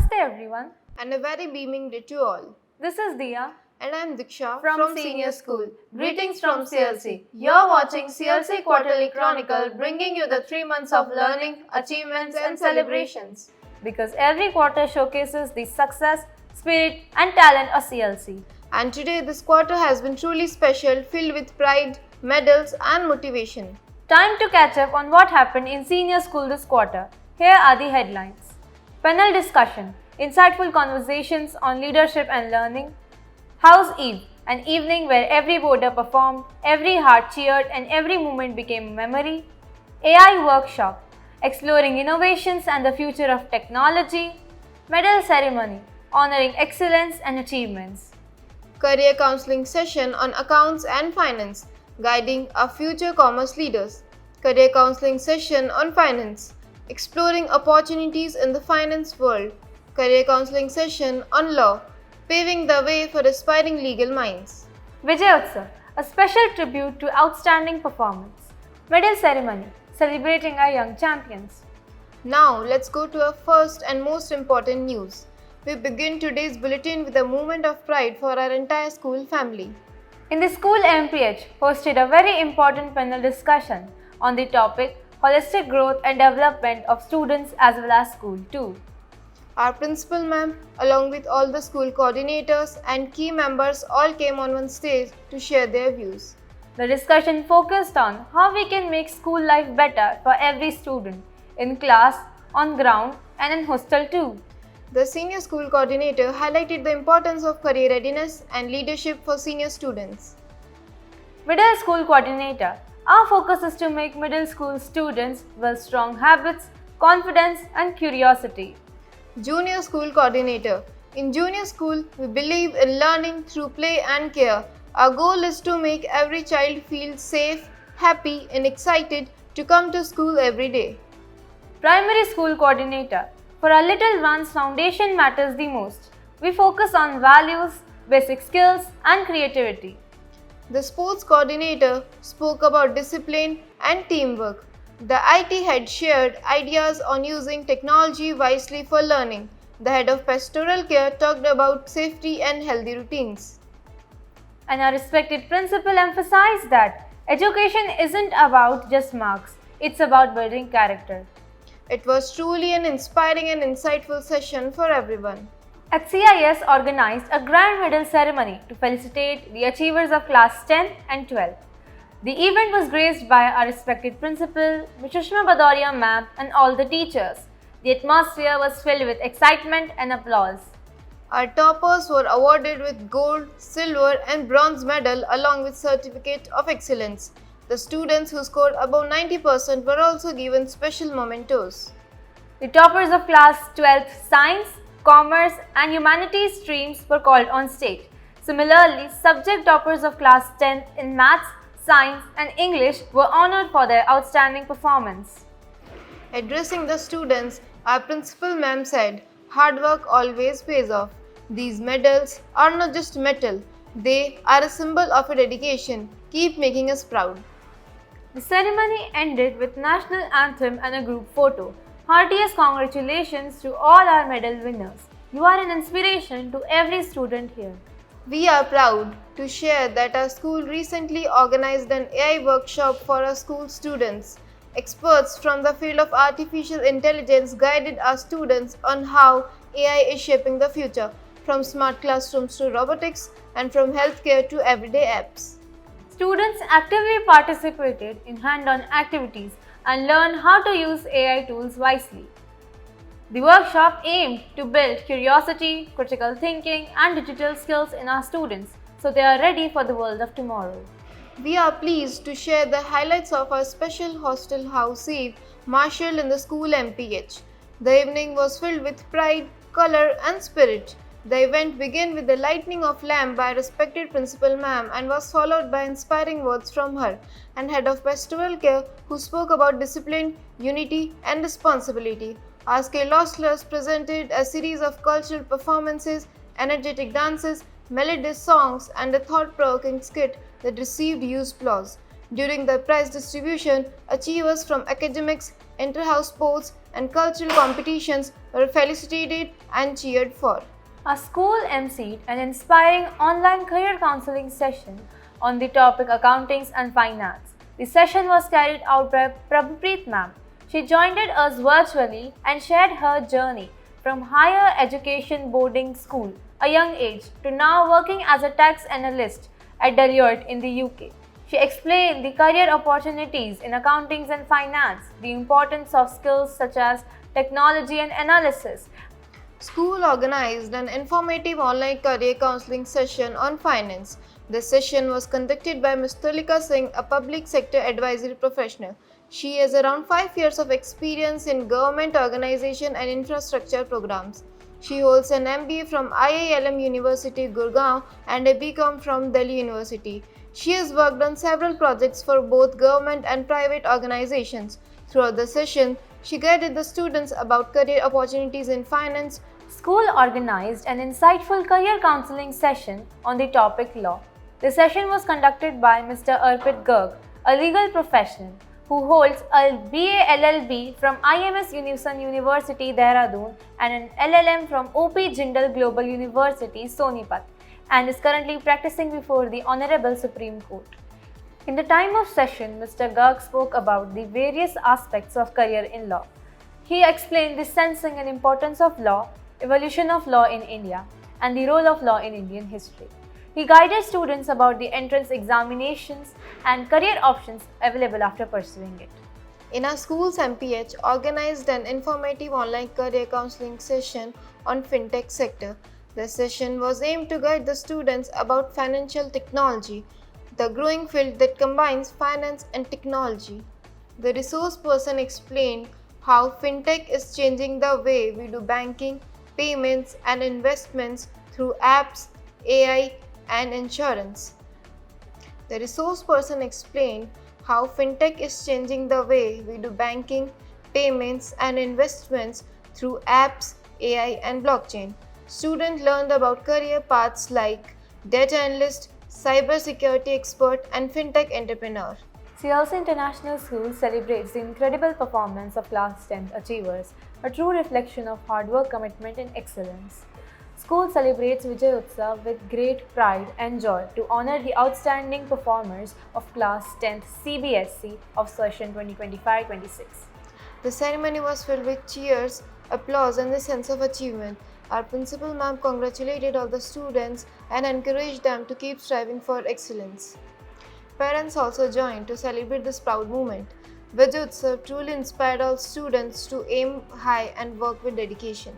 Namaste everyone. And a very beaming day to all. This is Diya And I am Diksha from Senior School. Greetings from CLC. You're watching CLC Quarterly Chronicle, bringing you the 3 months of learning, achievements and celebrations. Because every quarter showcases the success, spirit and talent of CLC. And today this quarter has been truly special, filled with pride, medals and motivation. Time to catch up on what happened in Senior School this quarter. Here are the headlines. Panel discussion, insightful conversations on leadership and learning. House Eve, an evening where every boarder performed, every heart cheered and every moment became a memory. AI workshop, exploring innovations and the future of technology. Medal ceremony, honoring excellence and achievements. Career counseling session on accounts and finance, guiding our future commerce leaders. Career counseling session on finance, exploring opportunities in the finance world. Career counseling session on law, paving the way for aspiring legal minds. Vijayotsav, a special tribute to outstanding performance. Medal ceremony, celebrating our young champions. Now let's go to our first and most important news. We begin today's bulletin with a moment of pride for our entire school family. In the school MPH hosted a very important panel discussion on the topic holistic growth and development of students as well as school too. Our principal ma'am, along with all the school coordinators and key members, all came on one stage to share their views. The discussion focused on how we can make school life better for every student, in class, on ground and in hostel too. The senior school coordinator highlighted the importance of career readiness and leadership for senior students. Middle school coordinator, our focus is to make middle school students with strong habits, confidence and curiosity. Junior school coordinator, in junior school, we believe in learning through play and care. Our goal is to make every child feel safe, happy and excited to come to school every day. Primary school coordinator, for our little ones, foundation matters the most. We focus on values, basic skills and creativity. The sports coordinator spoke about discipline and teamwork. The IT head shared ideas on using technology wisely for learning. The head of pastoral care talked about safety and healthy routines. And our respected principal emphasized that education isn't about just marks, it's about building character. It was truly an inspiring and insightful session for everyone. At CIS organized a grand medal ceremony to felicitate the achievers of class 10 and 12. The event was graced by our respected principal, Ms. Sushma Badoria ma'am and all the teachers. The atmosphere was filled with excitement and applause. Our toppers were awarded with gold, silver and bronze medal along with certificate of excellence. The students who scored above 90% were also given special mementos. The toppers of class 12th Science, Commerce and Humanities streams were called on stage. Similarly, subject toppers of class 10th in Maths, Science and English were honored for their outstanding performance. Addressing the students, our principal ma'am said, "Hard work always pays off. These medals are not just metal, they are a symbol of a dedication. Keep making us proud." The ceremony ended with national anthem and a group photo. Heartiest congratulations to all our medal winners. You are an inspiration to every student here. We are proud to share that our school recently organized an AI workshop for our school students. Experts from the field of artificial intelligence guided our students on how AI is shaping the future, from smart classrooms to robotics and from healthcare to everyday apps. Students actively participated in hand-on activities and learned how to use AI tools wisely. The workshop aimed to build curiosity, critical thinking and digital skills in our students so they are ready for the world of tomorrow. We are pleased to share the highlights of our special hostel House Eve marshaled in the school MPH. The evening was filled with pride, color and spirit. The event began with the lighting of lamp by respected principal ma'am and was followed by inspiring words from her and head of pastoral care who spoke about discipline, unity and responsibility. Our Scalostlers presented a series of cultural performances, energetic dances, melodious songs and a thought-provoking skit that received huge applause. During the prize distribution, achievers from academics, inter-house sports and cultural competitions were felicitated and cheered for. Our school emceed an inspiring online career counseling session on the topic Accountings and Finance. The session was carried out by Prabhupreet ma'am. She joined us virtually and shared her journey from higher education boarding school, a young age, to now working as a tax analyst at Deloitte in the UK. She explained the career opportunities in accountings and finance, the importance of skills such as technology and analysis. School organized an informative online career counseling session on finance. The session was conducted by Ms. Tulika Singh, a public sector advisory professional. She has around 5 years of experience in government organization and infrastructure programs. She holds an MBA from IILM University, Gurgaon and a BCom from Delhi University. She has worked on several projects for both government and private organizations. Throughout the session, she guided the students about career opportunities in finance. School organized an insightful career counseling session on the topic law. The session was conducted by Mr. Arpit Garg, a legal professional who holds a BA LLB from IMS Unison University, Dehradun and an LLM from OP Jindal Global University, Sonipat, and is currently practicing before the Honorable Supreme Court. In the time of session, Mr. Garg spoke about the various aspects of career in law. He explained the sensing and importance of law, evolution of law in India, and the role of law in Indian history. He guided students about the entrance examinations and career options available after pursuing it. In our school's MPH organized an informative online career counseling session on fintech sector. The session was aimed to guide the students about financial technology, the growing field that combines finance and technology. The resource person explained how fintech is changing the way we do banking, payments and investments through apps, AI and insurance. The resource person explained how fintech is changing the way we do banking, payments and investments through apps, AI and blockchain. Students learned about career paths like data analyst, cybersecurity expert and fintech entrepreneur. CLC International School celebrates the incredible performance of class 10th achievers, a true reflection of hard work, commitment and excellence. School celebrates Vijay Utsav with great pride and joy to honor the outstanding performers of class 10th CBSE of session 2025-26. The ceremony was filled with cheers, applause and a sense of achievement. Our principal ma'am congratulated all the students and encouraged them to keep striving for excellence. Parents also joined to celebrate this proud moment. Vijay Utsav truly inspired all students to aim high and work with dedication.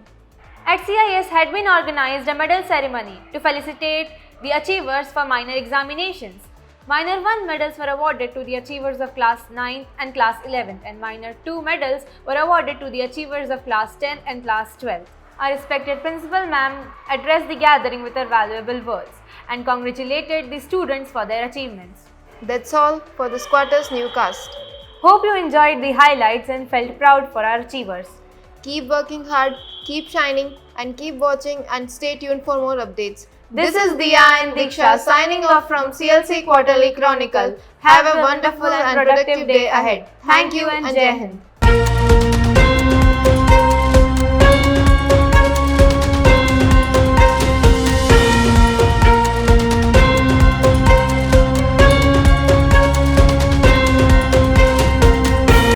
At CIS had been organized a medal ceremony to felicitate the achievers for minor examinations. Minor 1 medals were awarded to the achievers of class 9th and class 11th and minor 2 medals were awarded to the achievers of class 10th and class 12th. Our respected principal ma'am addressed the gathering with her valuable words and congratulated the students for their achievements. That's all for this quarter's newscast. Hope you enjoyed the highlights and felt proud for our achievers. Keep working hard, keep shining and keep watching and stay tuned for more updates. This is Diya and Diksha signing off from CLC Quarterly Chronicle. Have a wonderful and productive day ahead. Thank you and Jai Hind.